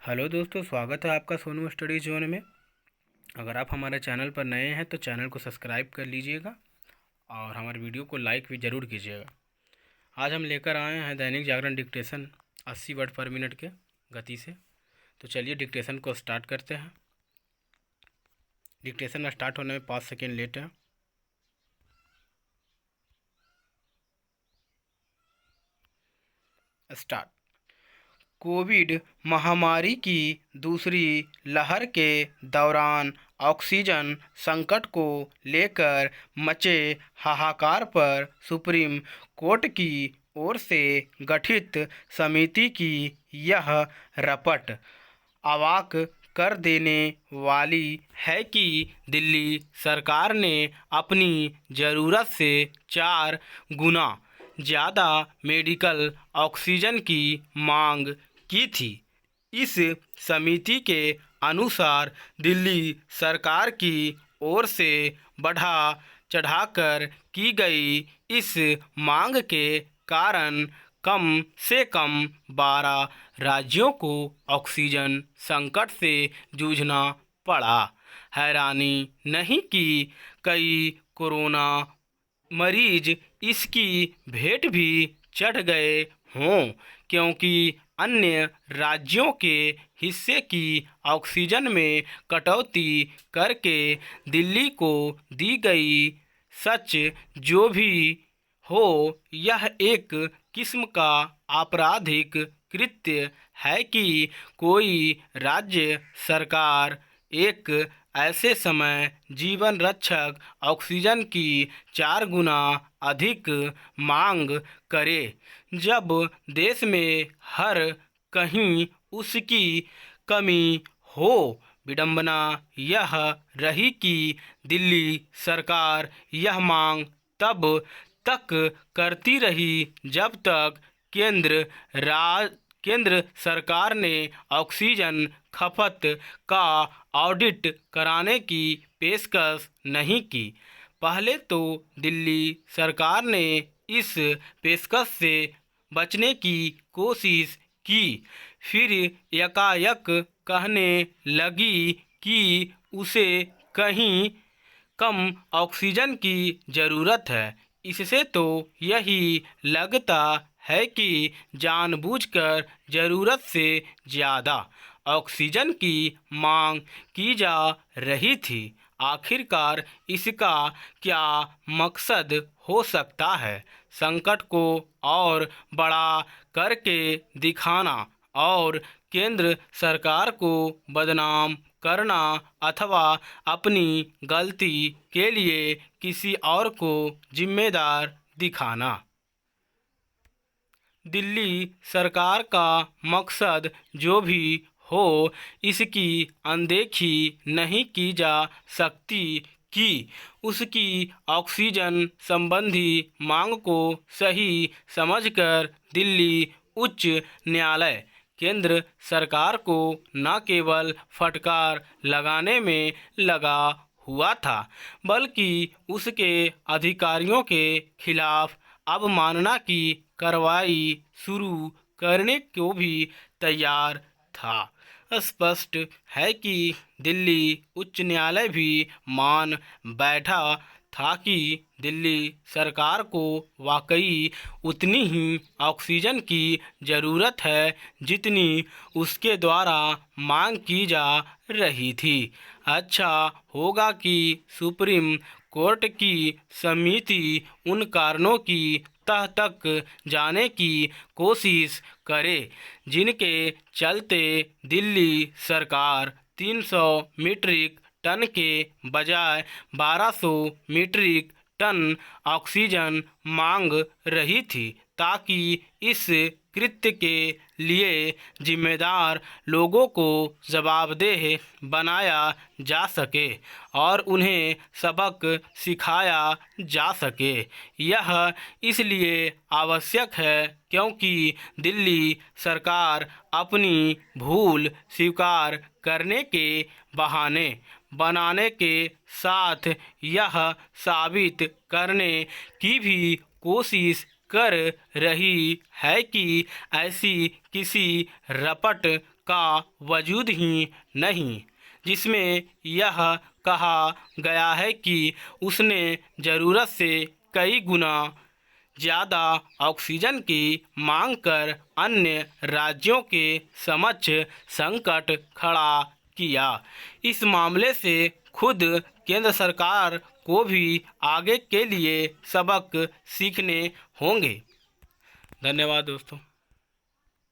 Hello दोस्तों, स्वागत है आपका सोनू स्टडी जोन में। अगर आप हमारे चैनल पर नए हैं तो चैनल को सब्सक्राइब कर लीजिएगा और हमारे वीडियो को लाइक भी ज़रूर कीजिएगा। आज हम लेकर आए हैं दैनिक जागरण डिक्टेशन 80 वर्ड पर मिनट के गति से। तो चलिए डिक्टेशन को स्टार्ट करते हैं। डिक्टेशन स्टार्ट होने में 5 सेकेंड लेट है। स्टार्ट। कोविड महामारी की दूसरी लहर के दौरान ऑक्सीजन संकट को लेकर मचे हाहाकार पर सुप्रीम कोर्ट की ओर से गठित समिति की यह रपट अवाक कर देने वाली है कि दिल्ली सरकार ने अपनी ज़रूरत से 4 गुना ज़्यादा मेडिकल ऑक्सीजन की मांग की थी। इस समिति के अनुसार दिल्ली सरकार की ओर से बढ़ा चढ़ाकर की गई इस मांग के कारण कम से कम 12 राज्यों को ऑक्सीजन संकट से जूझना पड़ा। हैरानी नहीं कि कई कोरोना मरीज इसकी भेंट भी चढ़ गए हों, क्योंकि अन्य राज्यों के हिस्से की ऑक्सीजन में कटौती करके दिल्ली को दी गई। सच जो भी हो, यह एक किस्म का आपराधिक कृत्य है कि कोई राज्य सरकार एक ऐसे समय जीवन रक्षक ऑक्सीजन की 4 गुना अधिक मांग करे जब देश में हर कहीं उसकी कमी हो। विडंबना यह रही कि दिल्ली सरकार यह मांग तब तक करती रही जब तक केंद्र सरकार ने ऑक्सीजन खपत का ऑडिट कराने की पेशकश नहीं की। पहले तो दिल्ली सरकार ने इस पेशकश से बचने की कोशिश की, फिर यकायक कहने लगी कि उसे कहीं कम ऑक्सीजन की ज़रूरत है। इससे तो यही लगता है कि जानबूझकर ज़रूरत से ज़्यादा ऑक्सीजन की मांग की जा रही थी। आखिरकार इसका क्या मकसद हो सकता है? संकट को और बड़ा करके दिखाना और केंद्र सरकार को बदनाम करना, अथवा अपनी गलती के लिए किसी और को जिम्मेदार दिखाना। दिल्ली सरकार का मकसद जो भी हो, इसकी अनदेखी नहीं की जा सकती कि उसकी ऑक्सीजन संबंधी मांग को सही समझकर दिल्ली उच्च न्यायालय केंद्र सरकार को न केवल फटकार लगाने में लगा हुआ था, बल्कि उसके अधिकारियों के खिलाफ अवमानना की कार्रवाई शुरू करने को भी तैयार था। स्पष्ट है कि दिल्ली उच्च न्यायालय भी मान बैठा था कि दिल्ली सरकार को वाकई उतनी ही ऑक्सीजन की ज़रूरत है जितनी उसके द्वारा मांग की जा रही थी। अच्छा होगा कि सुप्रीम कोर्ट की समिति उन कारणों की तह तक जाने की कोशिश करे जिनके चलते दिल्ली सरकार 300 मीट्रिक टन के बजाय 1200 मीट्रिक टन ऑक्सीजन मांग रही थी, ताकि इस कृत्य के लिए जिम्मेदार लोगों को जवाबदेह बनाया जा सके और उन्हें सबक सिखाया जा सके। यह इसलिए आवश्यक है क्योंकि दिल्ली सरकार अपनी भूल स्वीकार करने के बहाने बनाने के साथ यह साबित करने की भी कोशिश कर रही है कि ऐसी किसी रपट का वजूद ही नहीं, जिसमें यह कहा गया है कि उसने ज़रूरत से कई गुना ज़्यादा ऑक्सीजन की मांग कर अन्य राज्यों के समक्ष संकट खड़ा किया। इस मामले से खुद केंद्र सरकार को भी आगे के लिए सबक सीखने होंगे। धन्यवाद दोस्तों।